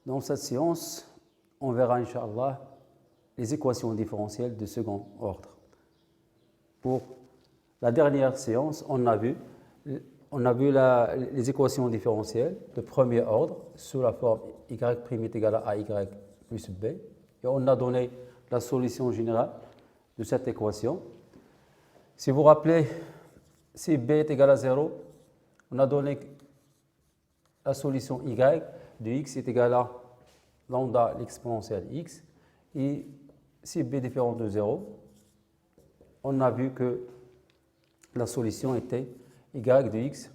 Dans cette séance, on verra, Inch'Allah, les équations différentielles de second ordre. Pour la dernière séance, on a vu les équations différentielles de premier ordre sous la forme y' est égal à ay plus b. Et on a donné la solution générale de cette équation. Si vous vous rappelez, si b est égal à 0, on a donné la solution y de x est égal à lambda l'exponentielle x. Et si b est différent de 0, on a vu que la solution était y de x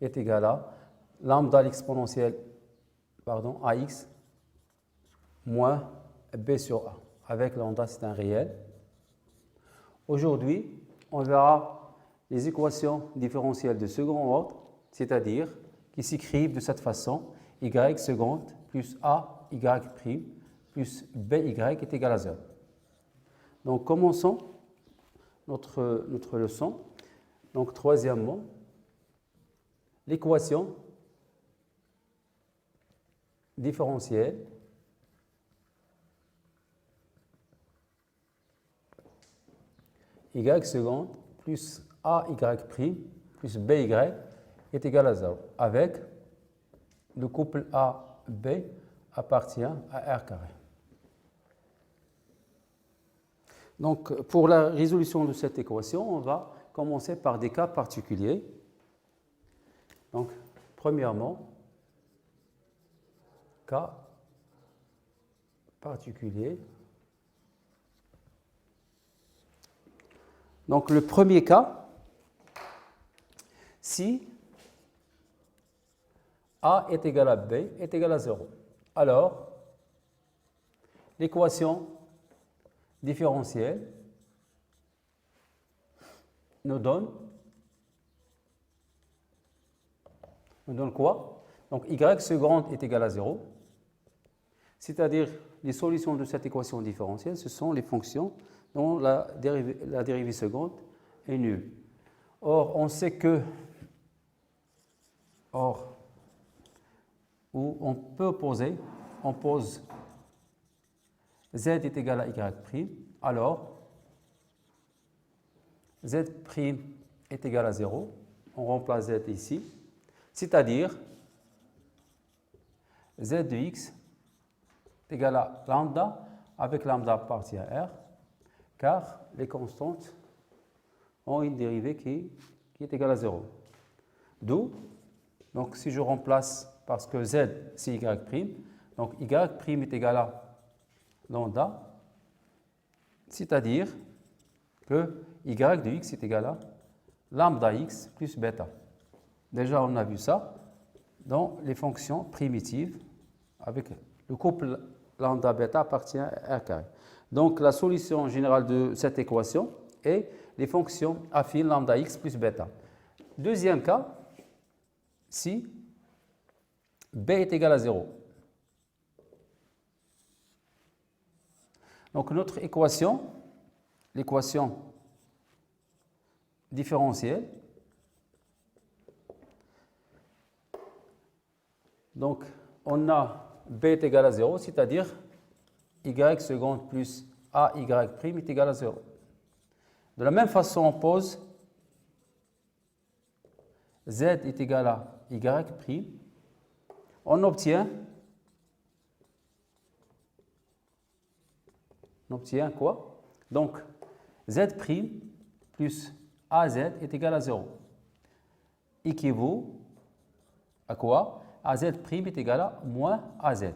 est égal à lambda l'exponentielle ax moins b sur a. Avec lambda, c'est un réel. Aujourd'hui, on verra les équations différentielles de second ordre, c'est-à-dire qui s'écrivent de cette façon: y seconde plus a y prime plus by est égal à 0. Donc, commençons notre leçon. Donc, troisièmement, l'équation différentielle y seconde plus a y prime plus by est égal à 0, avec le couple AB appartient à R carré. Donc, pour la résolution de cette équation, on va commencer par des cas particuliers. Donc, premièrement, cas particulier. Donc, le premier cas, si A est égal à B est égal à 0. Alors, l'équation différentielle nous donne quoi? Donc, y seconde est égal à 0. C'est-à-dire, les solutions de cette équation différentielle, ce sont les fonctions dont la dérivée seconde est nulle. Or, on sait que où on peut poser, on pose z est égal à y', alors z' est égal à 0, on remplace z ici, c'est-à-dire z de x est égal à lambda, avec lambda appartient à R, car les constantes ont une dérivée qui est égale à 0. D'où, donc si je remplace, parce que z c'est y', donc y' est égal à lambda, c'est-à-dire que y de x est égal à lambda x plus bêta. Déjà, on a vu ça dans les fonctions primitives avec le couple lambda bêta appartient à R carré. Donc, la solution générale de cette équation est les fonctions affines lambda x plus bêta. Deuxième cas, si b est égal à 0. Donc, notre équation, l'équation différentielle, donc on a b est égal à 0, c'est-à-dire y seconde plus a y' est égal à 0. De la même façon, on pose z est égal à y', on obtient quoi? Donc, z' plus az est égal à 0. Équivaut à quoi? Az' est égal à moins az.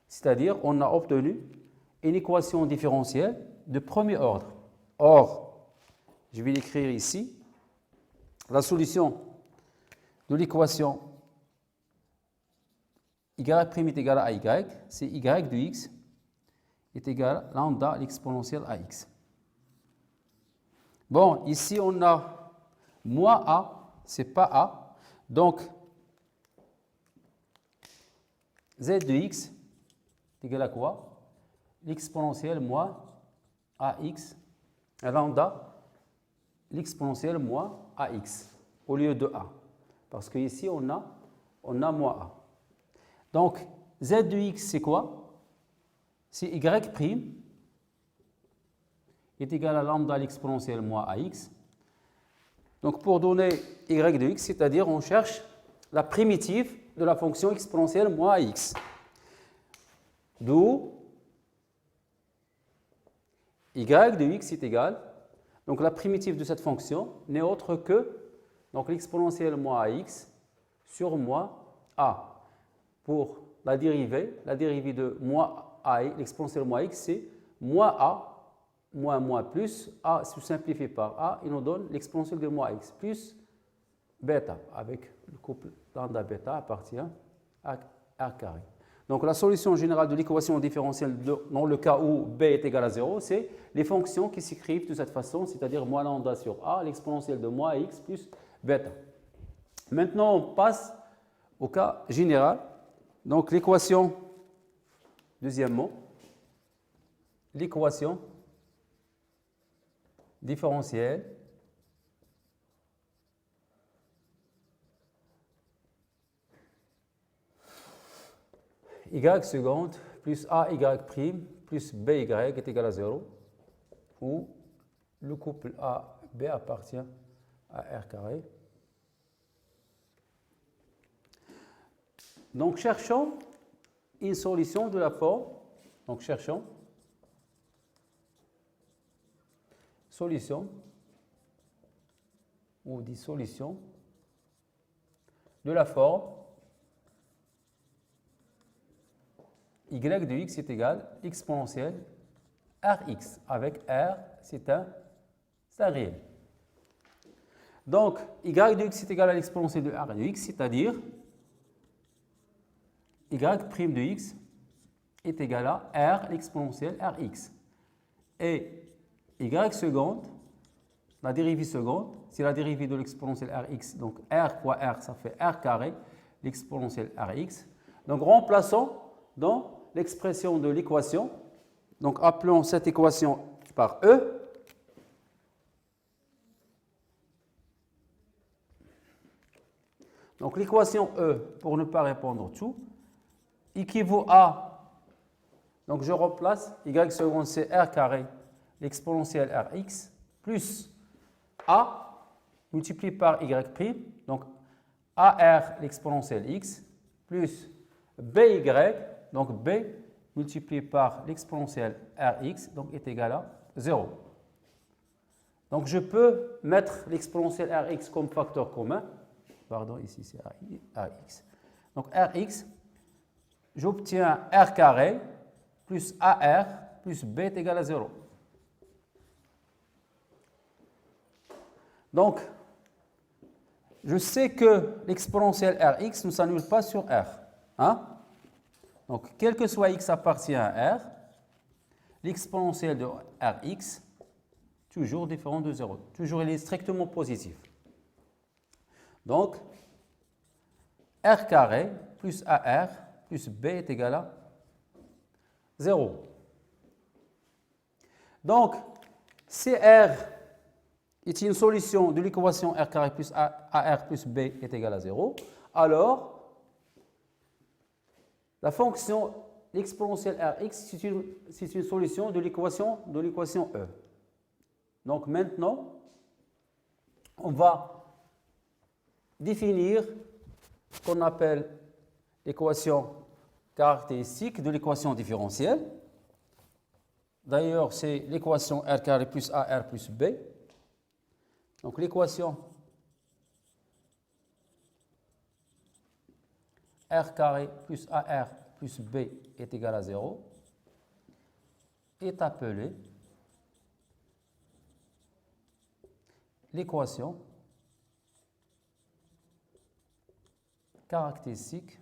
C'est-à-dire, on a obtenu une équation différentielle de premier ordre. Or, je vais l'écrire ici, la solution de l'équation y' est égal à y, c'est y de x est égal à lambda l'exponentielle ax. Bon, ici on a moins a, c'est pas a, donc z de x est égal à quoi? L'exponentielle moins ax, lambda l'exponentielle moins ax au lieu de a. Parce qu'ici on a moins a. Donc z de x, c'est quoi? C'est y' est égal à lambda à l'exponentielle moins ax. Donc pour donner y de x, c'est-à-dire on cherche la primitive de la fonction exponentielle moins ax. D'où y de x est égal, donc la primitive de cette fonction n'est autre que l'exponentielle moins ax sur moins a. Pour la dérivée de moins a, l'exponentielle moins x, c'est moins a moins plus a simplifié par a, il nous donne l'exponentielle de moins x plus bêta, avec le couple lambda bêta appartient à r carré. Donc la solution générale de l'équation différentielle dans le cas où b est égal à 0, c'est les fonctions qui s'écrivent de cette façon, c'est-à-dire moins lambda sur a, l'exponentielle de moins x plus bêta. Maintenant, on passe au cas général. Donc l'équation, deuxièmement, l'équation différentielle y seconde plus a y prime plus b y est égal à 0, où le couple a b appartient à r carré. Donc cherchons une solution de la forme, donc cherchons solution ou dissolution de la forme y de x est égal à exponentielle rx, avec r, c'est un réel. Donc, y de x est égal à l'exponentielle de r de x, c'est-à-dire y' de x est égal à r l'exponentielle rx. Et y seconde, la dérivée seconde, c'est la dérivée de l'exponentielle rx. Donc, r fois r, ça fait r carré, l'exponentielle rx. Donc, remplaçons dans l'expression de l'équation. Donc, appelons cette équation par E. Donc, l'équation E, pour ne pas répondre tout, équivaut à, donc je remplace, y seconde c'est r carré, l'exponentielle rx, plus a multiplié par y prime, donc ar l'exponentielle x, plus by, donc b multiplié par l'exponentielle rx, donc est égal à 0. Donc je peux mettre l'exponentielle rx comme facteur commun, pardon, ici c'est rx. Donc rx, j'obtiens r carré plus ar plus b est égal à 0. Donc, je sais que l'exponentielle rx ne s'annule pas sur r. Hein? Donc, quel que soit x appartient à r, l'exponentielle de rx, toujours différent de 0. Toujours, il est strictement positif. Donc, r carré plus ar plus b est égal à 0. Donc, si r est une solution de l'équation r carré plus ar plus b est égal à 0, alors la fonction exponentielle rx, c'est une solution de l'équation E. Donc maintenant, on va définir ce qu'on appelle l'équation caractéristique de l'équation différentielle. D'ailleurs, c'est l'équation r carré plus ar plus b. Donc l'équation r carré plus ar plus b est égal à 0 est appelée l'équation caractéristique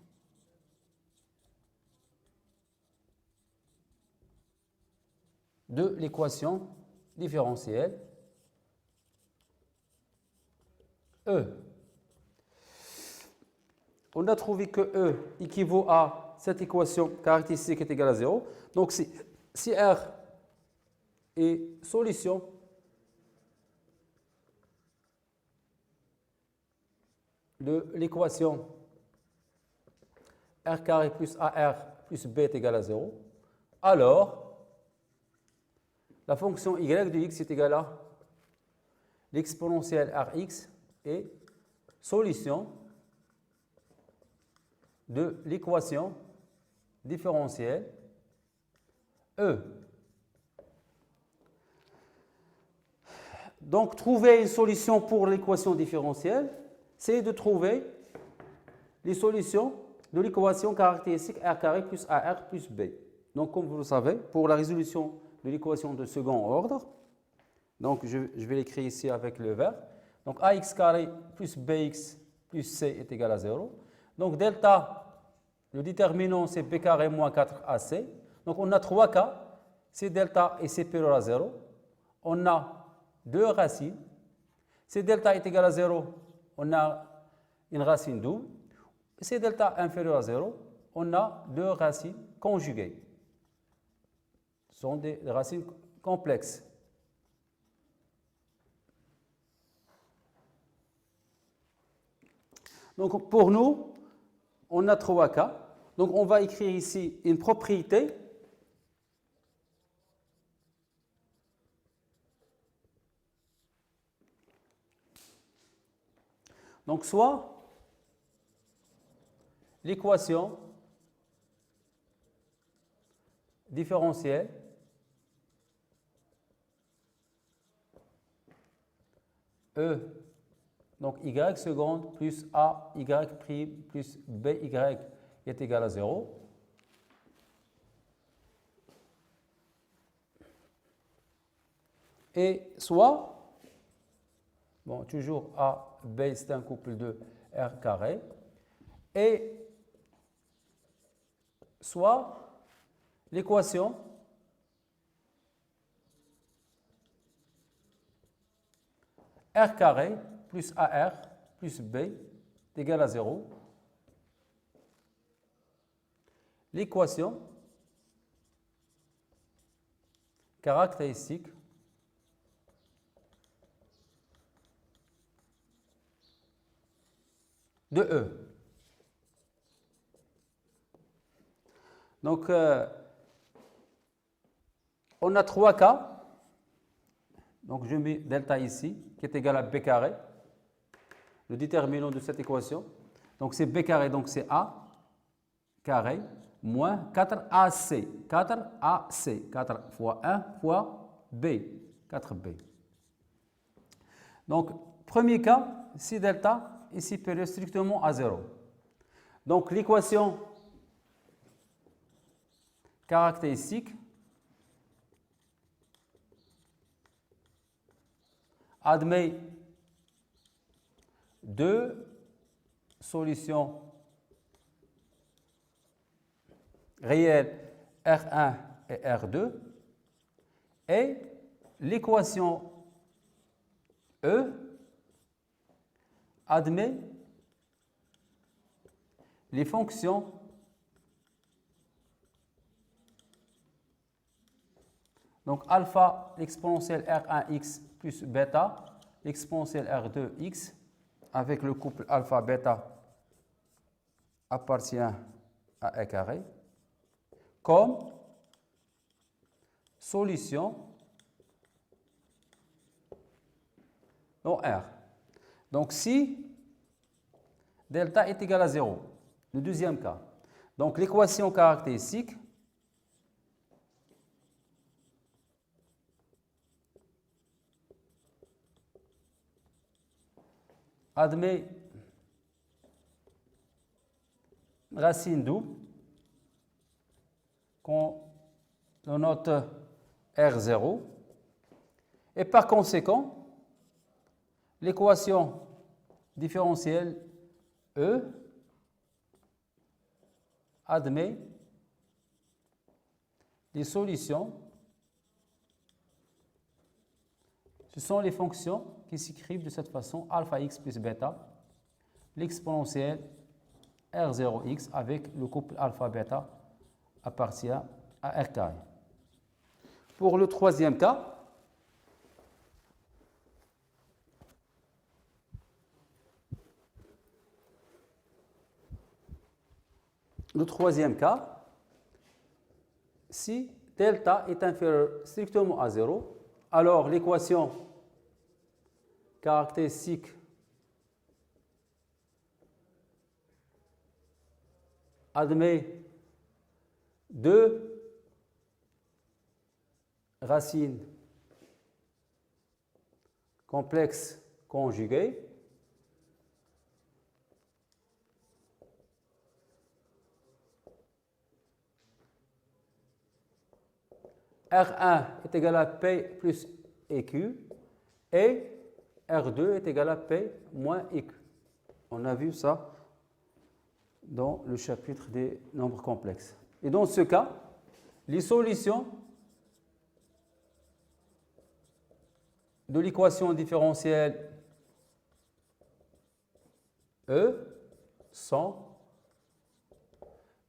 de l'équation différentielle E. On a trouvé que E équivaut à cette équation caractéristique est égale à 0. Donc, si R est solution de l'équation R carré plus AR plus B est égal à 0, alors la fonction y de x est égale à l'exponentielle Rx et solution de l'équation différentielle E. Donc, trouver une solution pour l'équation différentielle, c'est de trouver les solutions de l'équation caractéristique R carré plus AR plus B. Donc, comme vous le savez, pour la résolution de l'équation de second ordre, donc je vais l'écrire ici avec le vert. Donc, AX carré plus BX plus C est égal à 0. Donc, delta, le déterminant, c'est B carré moins 4AC. Donc, on a trois cas. C'est delta et c'est supérieur à 0. On a deux racines. Si delta est égal à 0, on a une racine double. Si delta inférieur à 0, on a deux racines conjuguées. Ce sont des racines complexes. Donc pour nous, on a trois cas. Donc on va écrire ici une propriété. Donc soit l'équation différentielle E, donc y seconde plus a y prime plus by est égal à 0. Et soit, bon, toujours a, b c'est un couple de r carré, et soit l'équation r carré plus ar plus b est égal à 0. L'équation caractéristique de E. Donc, on a trois cas. Donc, je mets delta ici, qui est égal à b carré, le déterminant de cette équation. Donc, c'est b carré, donc c'est a carré, moins 4ac. 4ac, 4 fois 1 fois b, 4b. Donc, premier cas, si delta est supérieur strictement à 0. Donc, l'équation caractéristique admet deux solutions réelles R1 et R2 et l'équation E admet les fonctions donc alpha l'exponentielle R1x plus bêta l'exponentielle R2x avec le couple alpha bêta appartient à E carré comme solution dans R. Donc si delta est égal à 0, le deuxième cas, donc l'équation caractéristique admet racine double qu'on note R0 et par conséquent l'équation différentielle E admet les solutions. Ce sont les fonctions qui s'écrivent de cette façon, alpha x plus bêta, l'exponentielle R0x avec le couple alpha bêta appartient à R carré. Pour le troisième cas, le troisième cas, si delta est inférieur strictement à 0, alors l'équation caractéristique admet deux racines complexes conjuguées R1 est égal à P plus EQ et R2 est égal à P moins EQ. On a vu ça dans le chapitre des nombres complexes. Et dans ce cas, les solutions de l'équation différentielle E sont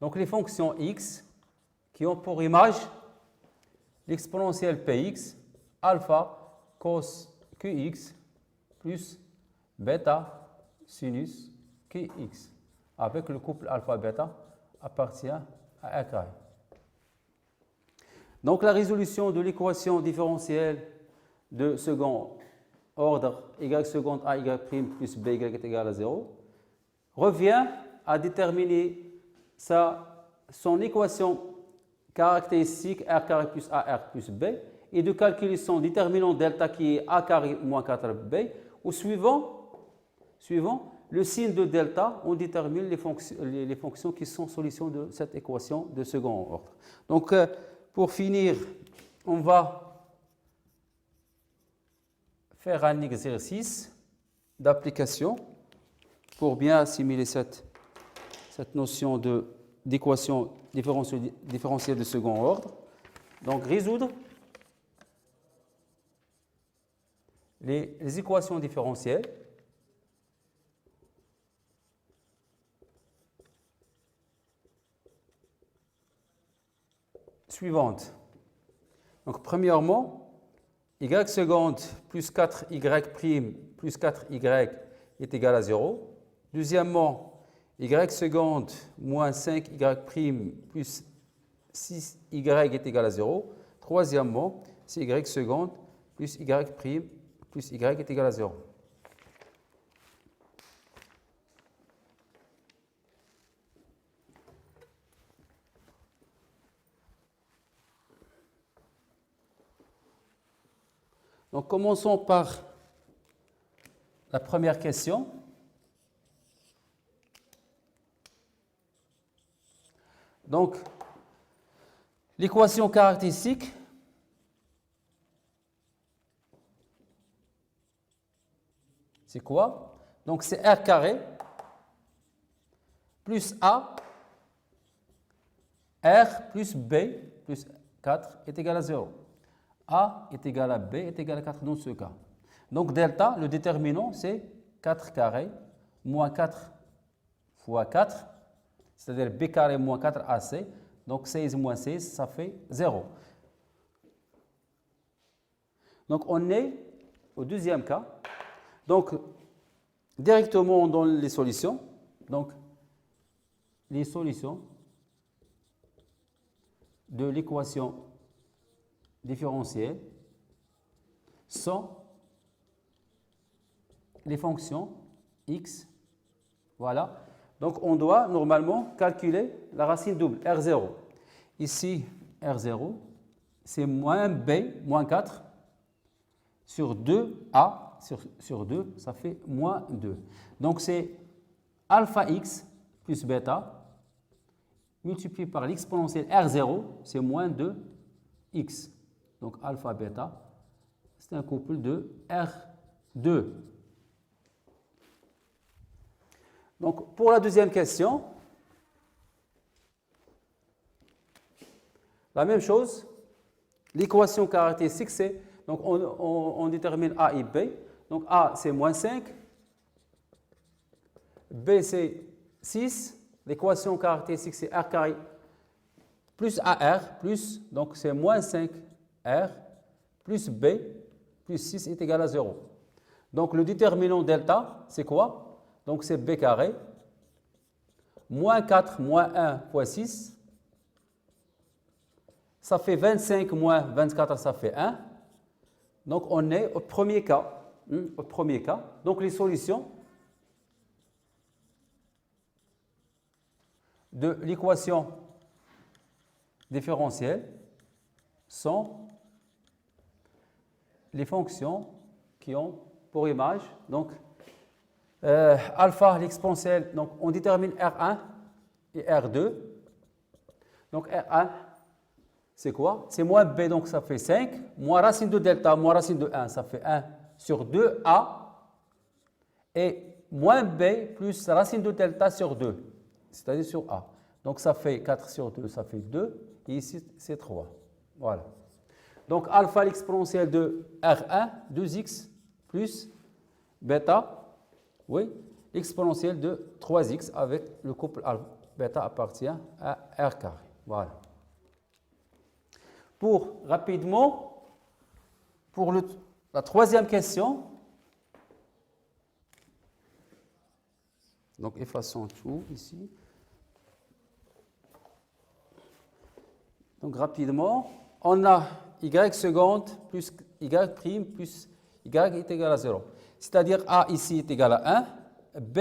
donc les fonctions x qui ont pour image l'exponentielle px alpha cos qx plus bêta sinus qx avec le couple alpha-bêta appartient à R carré. Donc la résolution de l'équation différentielle de second ordre y seconde a y' plus b y est égal à 0 revient à déterminer son équation caractéristique R carré plus AR plus B et de calculer son déterminant delta qui est A carré moins 4B ou suivant le signe de delta, on détermine les fonctions qui sont solutions de cette équation de second ordre. Donc, pour finir, on va faire un exercice d'application pour bien assimiler cette notion d'équation différentielle de second ordre. Donc, résoudre les équations différentielles suivantes. Donc, premièrement, y seconde plus 4y' plus 4y est égal à 0. Deuxièmement, y seconde moins 5y' plus 6y est égal à 0. Troisièmement, c'est y seconde plus y' plus y est égal à 0. Donc, commençons par la première question. Donc, l'équation caractéristique c'est quoi? Donc, c'est R carré plus A, R plus B plus 4 est égal à 0. A est égal à B est égal à 4 dans ce cas. Donc, delta, le déterminant, c'est 4 carré moins 4 fois 4, c'est-à-dire B carré moins 4AC. Donc, 16 moins 16, ça fait 0. Donc, on est au deuxième cas. Donc, directement, on donne les solutions. Donc, les solutions de l'équation différentielle sont les fonctions x. Voilà. Donc, on doit normalement calculer la racine double, R0. Ici, R0, c'est moins B, moins 4, sur 2A, sur 2, ça fait moins 2. Donc, c'est alpha x plus bêta, multiplié par l'exponentielle R0, c'est moins 2x. Donc, alpha, bêta, c'est un couple de R2. Donc, pour la deuxième question, la même chose. L'équation caractéristique, c'est, donc on détermine A et B. Donc, A, c'est moins 5. B, c'est 6. L'équation caractéristique, c'est R carré plus AR, plus, donc c'est moins 5R, plus B, plus 6 est égal à 0. Donc, le déterminant delta, c'est quoi? Donc, c'est B carré moins 4 moins 1 fois 6, ça fait 25 moins 24, ça fait 1. Donc, on est au premier cas. Au premier cas. Donc, les solutions de l'équation différentielle sont les fonctions qui ont pour image, donc, alpha, l'exponentielle, donc on détermine R1 et R2. Donc, R1, c'est quoi? C'est moins B, donc ça fait 5, moins racine de delta, moins racine de 1, ça fait 1 sur 2A, et moins B plus racine de delta sur 2, c'est-à-dire sur A. Donc, ça fait 4 sur 2, ça fait 2, et ici, c'est 3. Voilà. Donc, alpha, l'exponentielle de R1, 2x, plus bêta, oui, l'exponentielle de 3x avec le couple alpha, bêta appartient à R carré. Voilà. Rapidement, pour la troisième question, donc effaçons tout ici. Donc rapidement, on a y seconde plus y prime plus y est égal à 0. C'est-à-dire A ici est égal à 1, B,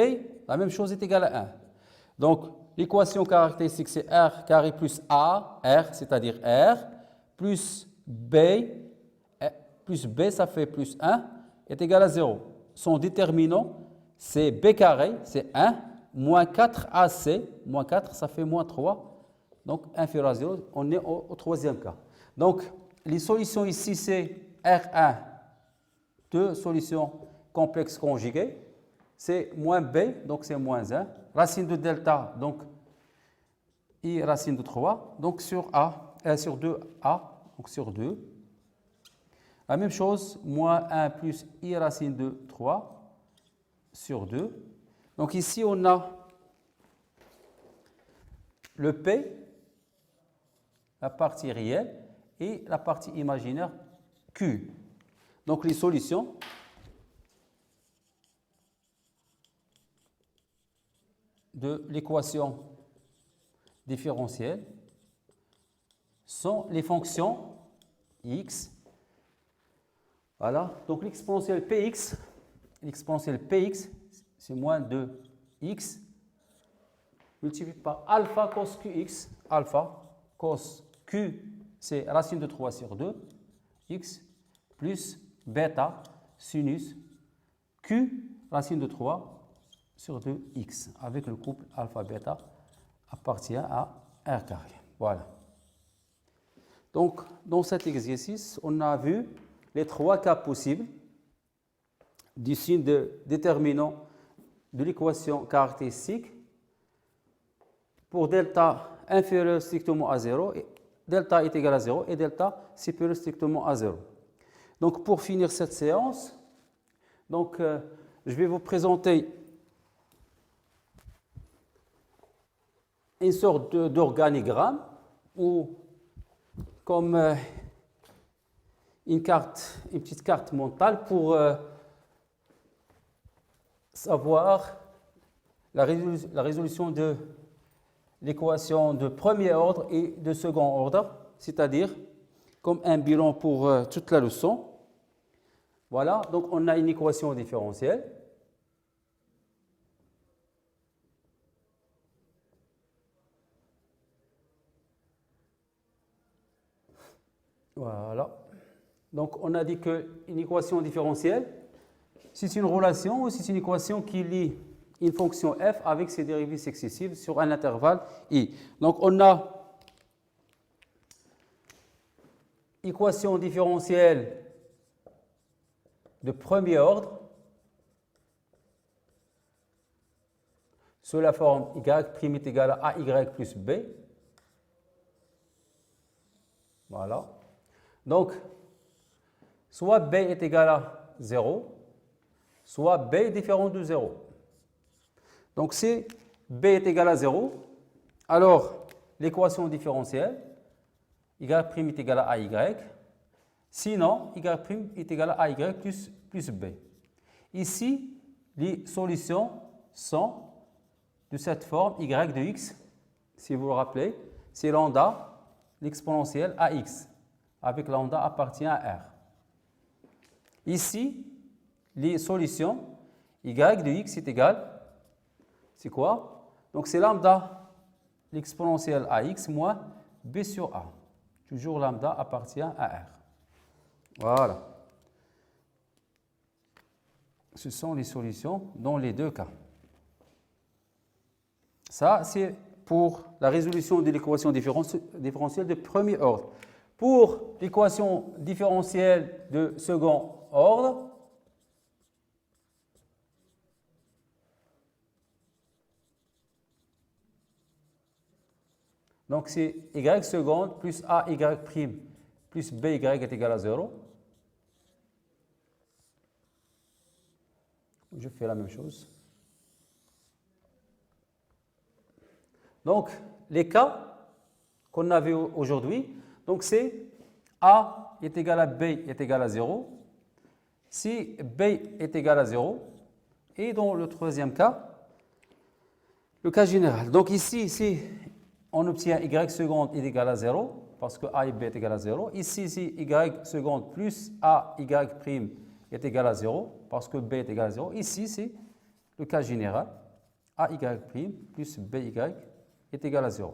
la même chose est égal à 1. Donc l'équation caractéristique c'est R carré plus A, R, c'est-à-dire R, plus B, ça fait plus 1, est égal à 0. Son déterminant, c'est B carré, c'est 1, moins 4AC, moins 4, ça fait moins 3, donc inférieur à 0, on est au troisième cas. Donc, les solutions ici, c'est R1, deux solutions complexes conjuguées, c'est moins B, donc c'est moins 1, racine de delta, donc I racine de 3, donc sur A, sur 2A, donc sur 2. La même chose, moins 1 plus I racine de 3 sur 2. Donc ici, on a le P, la partie réelle, et la partie imaginaire Q. Donc les solutions de l'équation différentielle sont les fonctions x. Voilà, donc l'exponentielle px, c'est moins 2x multiplié par alpha cos qx, alpha cos q, c'est racine de 3 sur 2, x, plus bêta sinus q, racine de 3 sur 2x, avec le couple alpha-bêta appartient à R carré. Voilà. Donc, dans cet exercice, on a vu les trois cas possibles du signe de déterminant de l'équation caractéristique pour delta inférieur strictement à 0, et delta est égal à 0 et delta supérieur strictement à 0. Donc, pour finir cette séance, donc, je vais vous présenter une sorte d'organigramme ou comme une petite carte mentale pour savoir la résolution de l'équation de premier ordre et de second ordre, c'est-à-dire comme un bilan pour toute la leçon. Voilà, donc on a une équation différentielle. Voilà. Donc, on a dit qu'une équation différentielle, c'est une relation ou c'est une équation qui lie une fonction f avec ses dérivées successives sur un intervalle i. Donc, on a équation différentielle de premier ordre sous la forme y' est égal à ay plus b. Voilà. Donc, soit b est égal à 0, soit b est différent de 0. Donc, si b est égal à 0, alors l'équation différentielle, y' est égal à ay. Sinon, y' est égal à ay plus b. Ici, les solutions sont de cette forme y de x, si vous vous rappelez, c'est lambda, l'exponentielle ax, avec lambda appartient à R. Ici, les solutions, y de x est égal, c'est quoi? Donc c'est lambda, l'exponentielle ax moins b sur a. Toujours lambda appartient à R. Voilà. Ce sont les solutions dans les deux cas. Ça, c'est pour la résolution de l'équation différentielle de premier ordre. Pour l'équation différentielle de second ordre, donc c'est y seconde plus ay prime plus by est égal à 0. Je fais la même chose. Donc, les cas qu'on a vus aujourd'hui, donc c'est A est égal à B est égal à 0, si B est égal à 0, et dans le troisième cas, le cas général. Donc ici, si on obtient y seconde est égal à 0, parce que A et B est égal à 0, ici, si y seconde plus ay prime est égal à 0, parce que B est égal à 0, ici, c'est le cas général, ay prime plus by est égal à 0.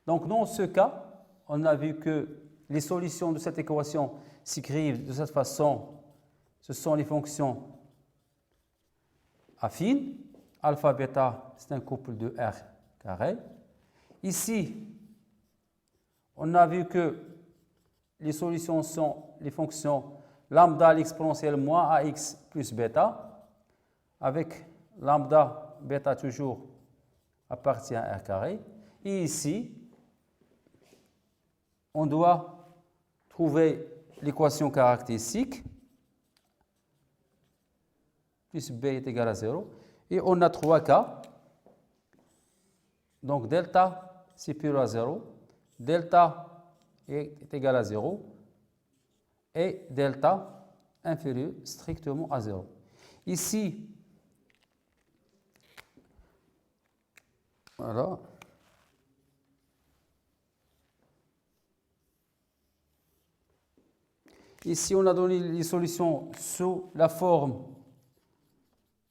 Donc, dans ce cas, on a vu que les solutions de cette équation s'écrivent de cette façon. Ce sont les fonctions affines. Alpha, bêta, c'est un couple de R carré. Ici, on a vu que les solutions sont les fonctions lambda, l'exponentielle moins ax plus bêta, avec lambda, bêta toujours appartient à R carré. Et ici, on doit trouver l'équation caractéristique, plus b est égal à 0. Et on a trois cas. Donc delta supérieur à 0, delta est égal à 0 et delta inférieur strictement à 0. Ici, voilà. Ici, on a donné les solutions sous la forme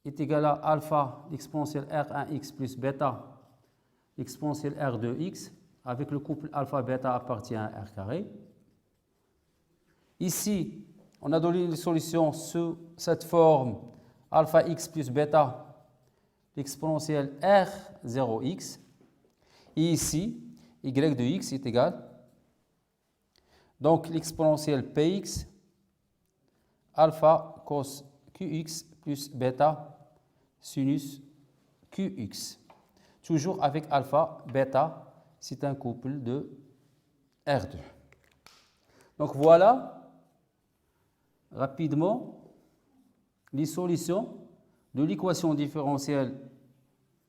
est égal à alpha, l'exponentielle R1x plus bêta, l'exponentielle R2x, avec le couple alpha-bêta appartient à R carré. Ici, on a donné les solutions sous cette forme alpha x plus bêta, l'exponentielle R0x. Et ici, y de x est égal. Donc, l'exponentielle px, alpha cos qx plus bêta sinus qx. Toujours avec alpha, bêta, c'est un couple de R2. Donc, voilà rapidement les solutions de l'équation différentielle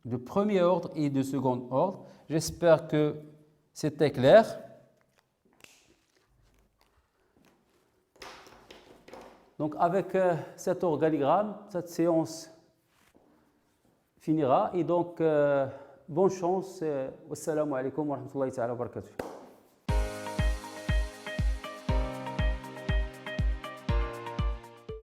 de premier ordre et de second ordre. J'espère que c'était clair. Donc avec cet organigramme, cette séance finira. Et donc, bonne chance. Wassalamu alaikum wa rahmatullahi wa barakatuh.